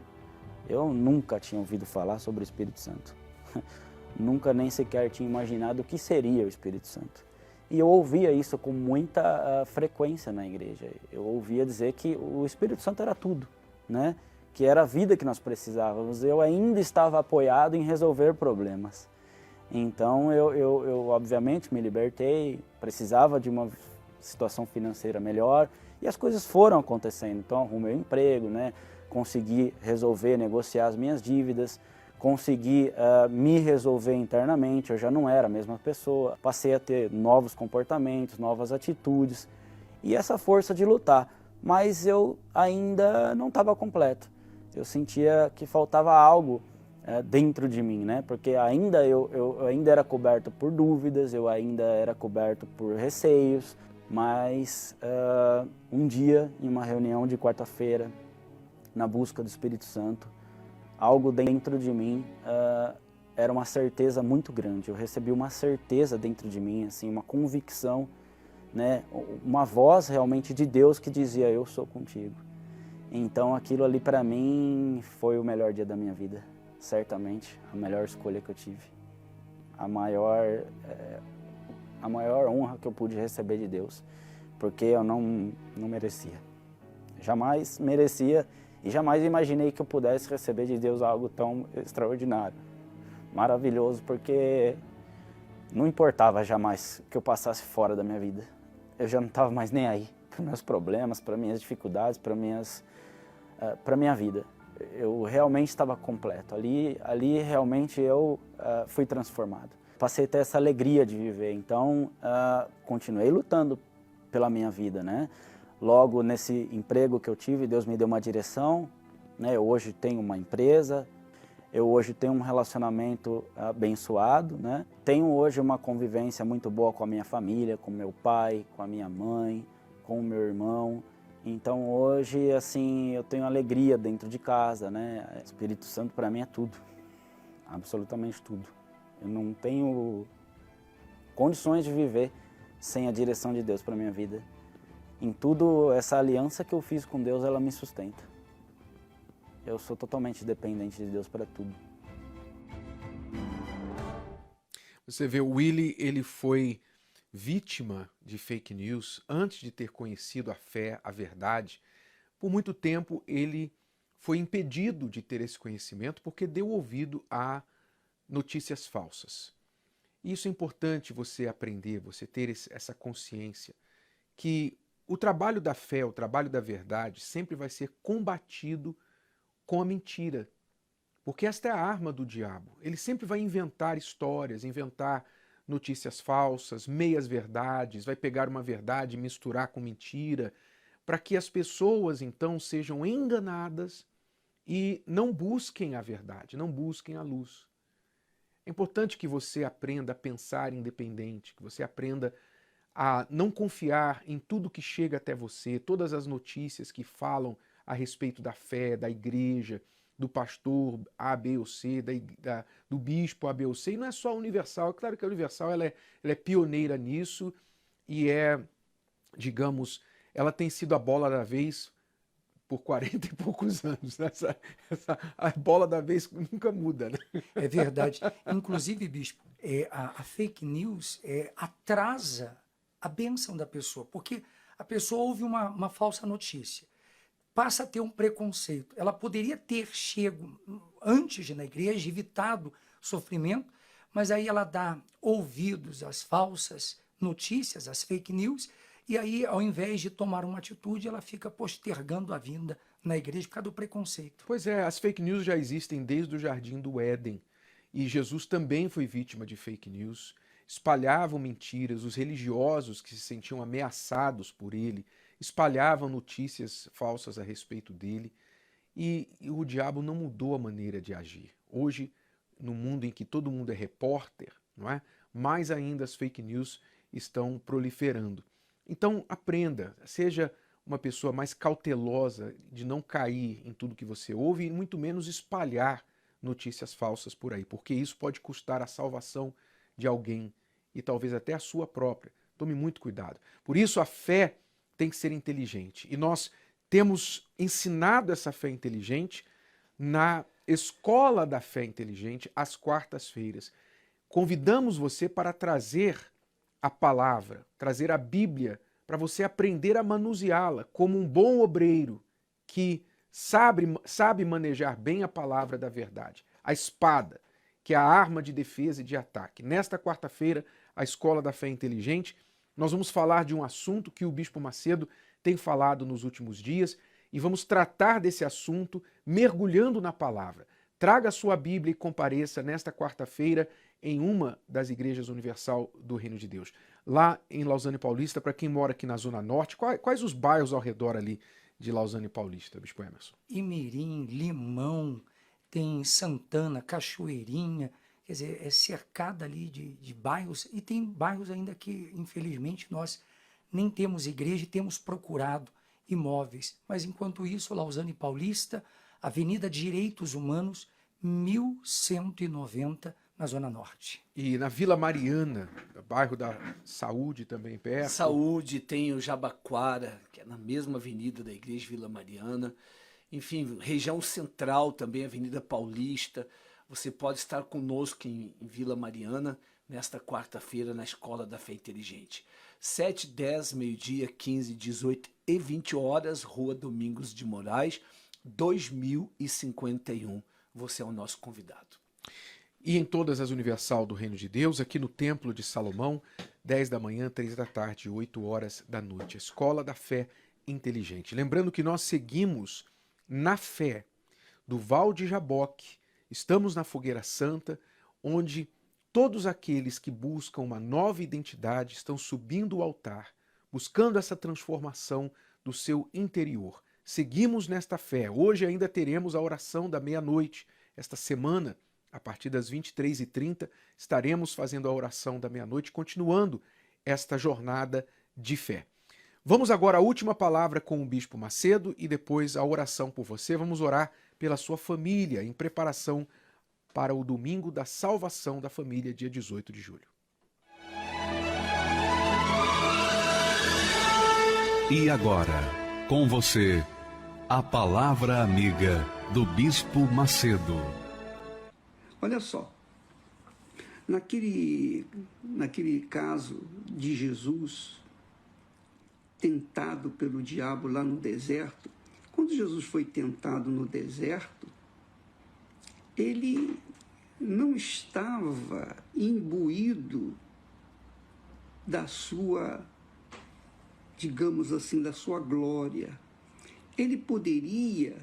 Eu nunca tinha ouvido falar sobre o Espírito Santo. Nunca nem sequer tinha imaginado o que seria o Espírito Santo. E eu ouvia isso com muita frequência na igreja. Eu ouvia dizer que o Espírito Santo era tudo, né? Que era a vida que nós precisávamos. Eu ainda estava apoiado em resolver problemas. Então eu obviamente me libertei, precisava de uma situação financeira melhor e as coisas foram acontecendo. Então arrumei um emprego, né? Consegui resolver, negociar as minhas dívidas, consegui me resolver internamente, eu já não era a mesma pessoa, passei a ter novos comportamentos, novas atitudes e essa força de lutar, mas eu ainda não estava completo. Eu sentia que faltava algo dentro de mim, né? Porque ainda eu ainda era coberto por dúvidas, eu ainda era coberto por receios, mas um dia, em uma reunião de quarta-feira, na busca do Espírito Santo, algo dentro de mim era uma certeza muito grande. Eu recebi uma certeza dentro de mim, assim, uma convicção, né? Uma voz realmente de Deus que dizia, eu sou contigo. Então aquilo ali para mim foi o melhor dia da minha vida, certamente, a melhor escolha que eu tive. A maior honra que eu pude receber de Deus, porque eu não merecia. Jamais merecia e jamais imaginei que eu pudesse receber de Deus algo tão extraordinário, maravilhoso, porque não importava jamais que eu passasse fora da minha vida. Eu já não estava mais nem aí para meus problemas, para minhas dificuldades, para minha vida. Eu realmente estava completo. Ali realmente eu fui transformado. Passei a ter essa alegria de viver. Então, continuei lutando pela minha vida, né? Logo, nesse emprego que eu tive, Deus me deu uma direção, né? Eu hoje tenho uma empresa, eu hoje tenho um relacionamento abençoado, né? Tenho hoje uma convivência muito boa com a minha família, com meu pai, com a minha mãe, com o meu irmão. Então hoje, assim, eu tenho alegria dentro de casa, né? O Espírito Santo para mim é tudo, absolutamente tudo. Eu não tenho condições de viver sem a direção de Deus para minha vida. Em tudo, essa aliança que eu fiz com Deus, ela me sustenta. Eu sou totalmente dependente de Deus para tudo. Você vê, o Willy, ele foi vítima de fake news antes de ter conhecido a fé, a verdade. Por muito tempo ele foi impedido de ter esse conhecimento porque deu ouvido a notícias falsas. E isso é importante você aprender, você ter essa consciência que o trabalho da fé, o trabalho da verdade sempre vai ser combatido com a mentira. Porque esta é a arma do diabo. Ele sempre vai inventar histórias, inventar notícias falsas, meias verdades, vai pegar uma verdade e misturar com mentira, para que as pessoas então sejam enganadas e não busquem a verdade, não busquem a luz. É importante que você aprenda a pensar independente, que você aprenda a não confiar em tudo que chega até você, todas as notícias que falam a respeito da fé, da igreja, do pastor A, B ou C, do bispo A, B ou C. E não é só a Universal, é claro que a Universal ela é pioneira nisso e digamos, ela tem sido a bola da vez por 40 e poucos anos. Né? A bola da vez nunca muda. Né? É verdade. Inclusive, bispo, a fake news atrasa a bênção da pessoa, porque a pessoa ouve uma falsa notícia. passa a ter um preconceito. Ela poderia ter chego antes na igreja, evitado sofrimento, mas aí ela dá ouvidos às falsas notícias, às fake news, e aí, ao invés de tomar uma atitude, ela fica postergando a vinda na igreja por causa do preconceito. Pois é, as fake news já existem desde o Jardim do Éden. E Jesus também foi vítima de fake news. Espalhavam mentiras, os religiosos que se sentiam ameaçados por ele espalhavam notícias falsas a respeito dele. E o diabo não mudou a maneira de agir. Hoje, no mundo em que todo mundo é repórter, não é? Mais ainda as fake news estão proliferando. Então aprenda, seja uma pessoa mais cautelosa de não cair em tudo que você ouve e muito menos espalhar notícias falsas por aí, porque isso pode custar a salvação de alguém e talvez até a sua própria. Tome muito cuidado. Por isso a fé tem que ser inteligente. E nós temos ensinado essa fé inteligente na Escola da Fé Inteligente às quartas-feiras. Convidamos você para trazer a palavra, trazer a Bíblia, para você aprender a manuseá-la como um bom obreiro que sabe manejar bem a palavra da verdade. A espada, que é a arma de defesa e de ataque. Nesta quarta-feira, a Escola da Fé Inteligente, nós vamos falar de um assunto que o Bispo Macedo tem falado nos últimos dias e vamos tratar desse assunto mergulhando na palavra. Traga a sua Bíblia e compareça nesta quarta-feira em uma das igrejas universal do Reino de Deus. Lá em Lausanne Paulista, para quem mora aqui na Zona Norte, quais os bairros ao redor ali de Lausanne Paulista, Bispo Emerson? Imirim, Limão, tem Santana, Cachoeirinha, quer dizer, é cercada ali de bairros, e tem bairros ainda que, infelizmente, nós nem temos igreja e temos procurado imóveis. Mas, enquanto isso, Lausanne Paulista, Avenida Direitos Humanos, 1190, na Zona Norte. E na Vila Mariana, bairro da Saúde também perto. Saúde, tem o Jabaquara, que é na mesma avenida da Igreja Vila Mariana. Enfim, região central também, Avenida Paulista. Você pode estar conosco em Vila Mariana nesta quarta-feira na Escola da Fé Inteligente. 7, 10, meio-dia, 15, 18 e 20 horas, Rua Domingos de Moraes, 2051. Você é o nosso convidado. E em todas as Universal do Reino de Deus, aqui no Templo de Salomão, 10 da manhã, 3 da tarde e 8 horas da noite. Escola da Fé Inteligente. Lembrando que nós seguimos na fé do Val de Jaboque. Estamos na Fogueira Santa, onde todos aqueles que buscam uma nova identidade estão subindo o altar, buscando essa transformação do seu interior. Seguimos nesta fé. Hoje ainda teremos a oração da meia-noite. Esta semana, a partir das 23h30, estaremos fazendo a oração da meia-noite, continuando esta jornada de fé. Vamos agora à última palavra com o Bispo Macedo e depois a oração por você. Vamos orar pela sua família, em preparação para o domingo da salvação da família, dia 18 de julho. E agora, com você, a Palavra Amiga do Bispo Macedo. Olha só, naquele caso de Jesus tentado pelo diabo lá no deserto, quando Jesus foi tentado no deserto, ele não estava imbuído da sua, digamos assim, da sua glória. Ele poderia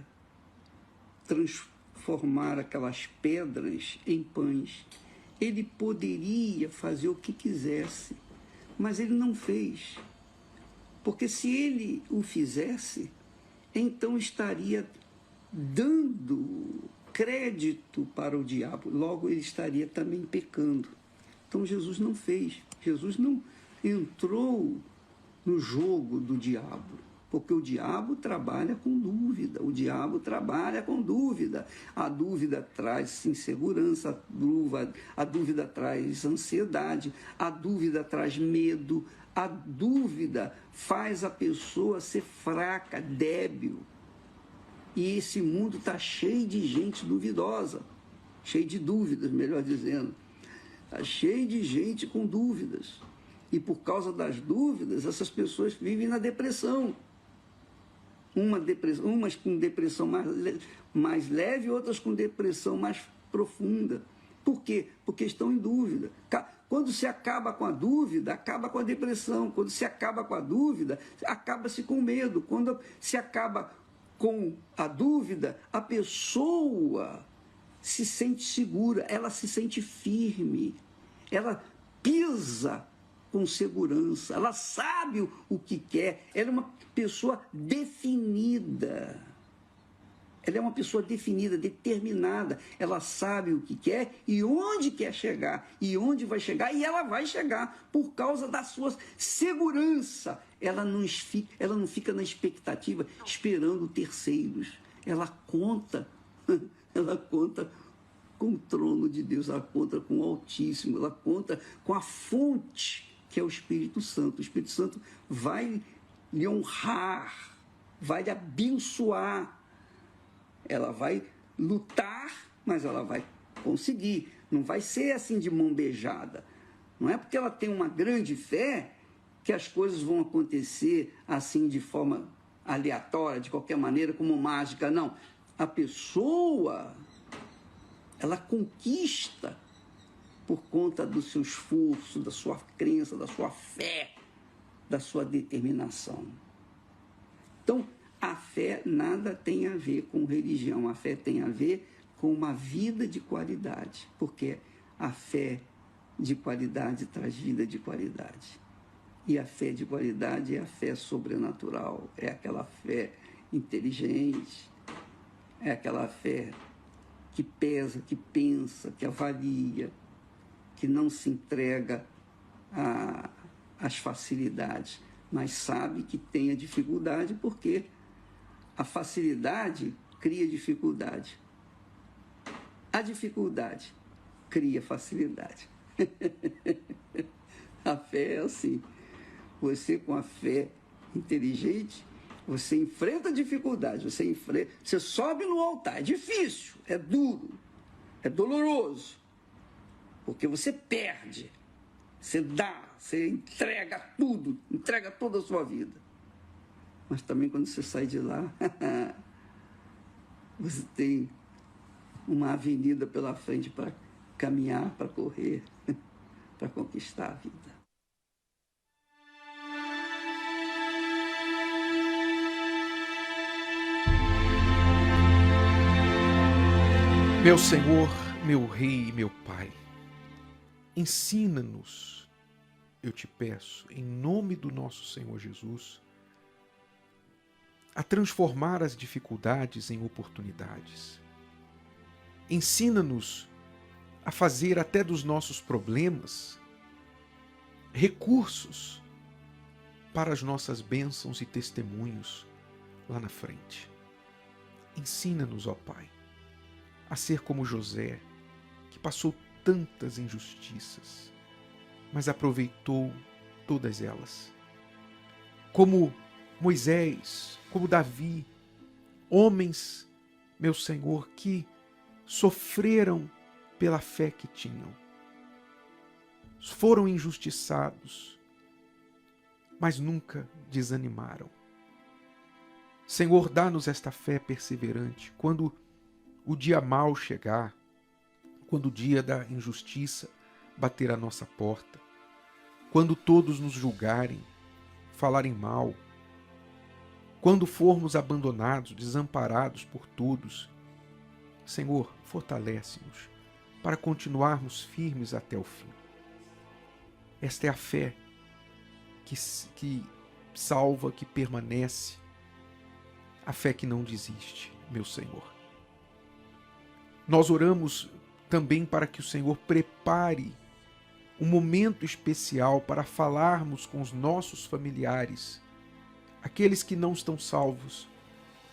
transformar aquelas pedras em pães. Ele poderia fazer o que quisesse, mas ele não fez. Porque se ele o fizesse, então estaria dando crédito para o diabo. Logo, ele estaria também pecando. Então, Jesus não fez. Jesus não entrou no jogo do diabo. Porque o diabo trabalha com dúvida. O diabo trabalha com dúvida. A dúvida traz insegurança, a dúvida traz ansiedade, a dúvida traz medo, a dúvida faz a pessoa ser fraca, débil. E esse mundo está cheio de gente duvidosa, cheio de dúvidas, melhor dizendo. Está cheio de gente com dúvidas. E por causa das dúvidas, essas pessoas vivem na depressão. umas com depressão mais leve, outras com depressão mais profunda. Por quê? Porque estão em dúvida. Quando se acaba com a dúvida, acaba com a depressão. Quando se acaba com a dúvida, acaba-se com o medo. Quando se acaba com a dúvida, a pessoa se sente segura, ela se sente firme, ela pisa com segurança, ela sabe o que quer, ela é uma pessoa definida. Ela é uma pessoa definida, determinada. Ela sabe o que quer e onde quer chegar, e onde vai chegar, e ela vai chegar por causa da sua segurança. Ela não fica na expectativa, esperando terceiros. Ela conta com o trono de Deus, ela conta com o Altíssimo, ela conta com a fonte, que é o Espírito Santo. O Espírito Santo vai lhe honrar, vai lhe abençoar. Ela vai lutar, mas ela vai conseguir. Não vai ser assim de mão beijada. Não é porque ela tem uma grande fé que as coisas vão acontecer assim de forma aleatória, de qualquer maneira, como mágica. Não. A pessoa, ela conquista por conta do seu esforço, da sua crença, da sua fé, da sua determinação. Então, a fé nada tem a ver com religião, a fé tem a ver com uma vida de qualidade, porque a fé de qualidade traz vida de qualidade. E a fé de qualidade é a fé sobrenatural, é aquela fé inteligente, é aquela fé que pesa, que pensa, que avalia, que não se entrega às facilidades, mas sabe que tem a dificuldade, porque a facilidade cria dificuldade. A dificuldade cria facilidade. A fé é assim. Você, com a fé inteligente, você enfrenta a dificuldade, você sobe no altar. É difícil, é duro, é doloroso, porque você perde, você dá, você entrega tudo, entrega toda a sua vida. Mas também quando você sai de lá, você tem uma avenida pela frente para caminhar, para correr, para conquistar a vida. Meu Senhor, meu Rei e meu Pai, ensina-nos, eu te peço, em nome do nosso Senhor Jesus, a transformar as dificuldades em oportunidades. Ensina-nos a fazer até dos nossos problemas recursos para as nossas bênçãos e testemunhos lá na frente. Ensina-nos, ó Pai, a ser como José, que passou tantas injustiças, mas aproveitou todas elas. Como Moisés, como Davi, homens, meu Senhor, que sofreram pela fé que tinham. Foram injustiçados, mas nunca desanimaram. Senhor, dá-nos esta fé perseverante quando o dia mau chegar, quando o dia da injustiça bater à nossa porta, quando todos nos julgarem, falarem mal, quando formos abandonados, desamparados por todos. Senhor, fortalece-nos para continuarmos firmes até o fim. Esta é a fé que salva, que permanece, a fé que não desiste, meu Senhor. Nós oramos também para que o Senhor prepare um momento especial para falarmos com os nossos familiares, aqueles que não estão salvos,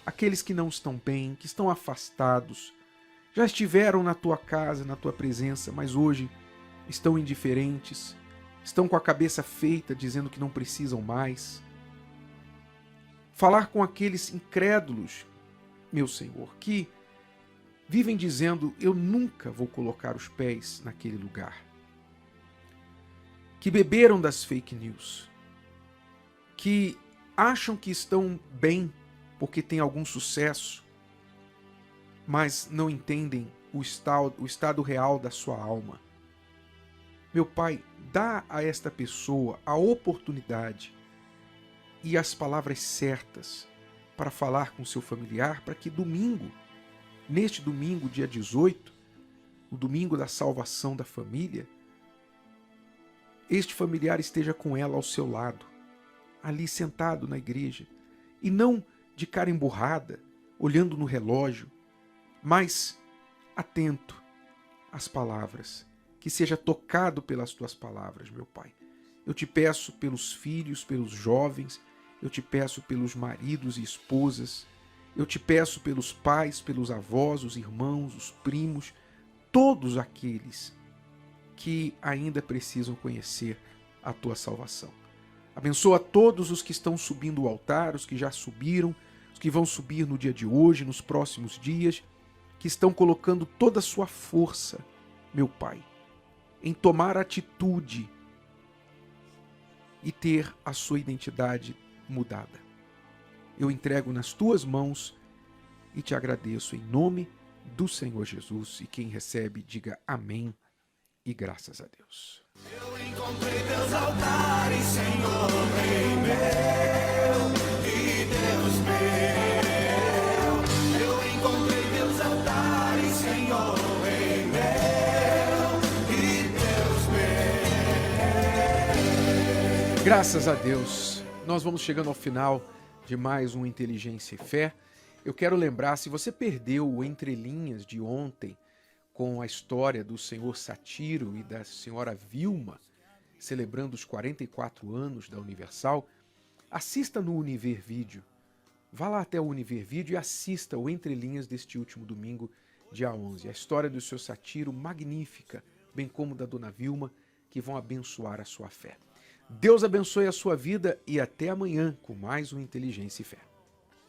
aqueles que não estão bem, que estão afastados, já estiveram na tua casa, na tua presença, mas hoje estão indiferentes, estão com a cabeça feita, dizendo que não precisam mais. Falar com aqueles incrédulos, meu Senhor, que vivem dizendo, eu nunca vou colocar os pés naquele lugar. Que beberam das fake news, que acham que estão bem porque têm algum sucesso, mas não entendem o estado real da sua alma. Meu Pai, dá a esta pessoa a oportunidade e as palavras certas para falar com seu familiar, para que domingo, neste domingo, dia 18, o domingo da salvação da família, este familiar esteja com ela ao seu lado, ali sentado na igreja, e não de cara emburrada, olhando no relógio, mas atento às palavras, que seja tocado pelas tuas palavras, meu Pai. Eu te peço pelos filhos, pelos jovens, eu te peço pelos maridos e esposas, eu te peço pelos pais, pelos avós, os irmãos, os primos, todos aqueles que ainda precisam conhecer a tua salvação. Abençoa todos os que estão subindo o altar, os que já subiram, os que vão subir no dia de hoje, nos próximos dias, que estão colocando toda a sua força, meu Pai, em tomar atitude e ter a sua identidade mudada. Eu entrego nas tuas mãos e te agradeço em nome do Senhor Jesus. E quem recebe, diga amém e graças a Deus. Eu encontrei teus altares, Senhor, Rei meu e Deus meu. Eu encontrei teus altares, Senhor, Rei meu e Deus meu. Graças a Deus, nós vamos chegando ao final de mais um Inteligência e Fé. Eu quero lembrar, se você perdeu o Entre Linhas de ontem, com a história do senhor Satiro e da senhora Vilma, celebrando os 44 anos da Universal, assista no Univer Vídeo. Vá lá até o Univer Vídeo e assista o Entre Linhas deste último domingo, dia 11. A história do seu Satiro, magnífica, bem como da dona Vilma, que vão abençoar a sua fé. Deus abençoe a sua vida e até amanhã com mais um Inteligência e Fé.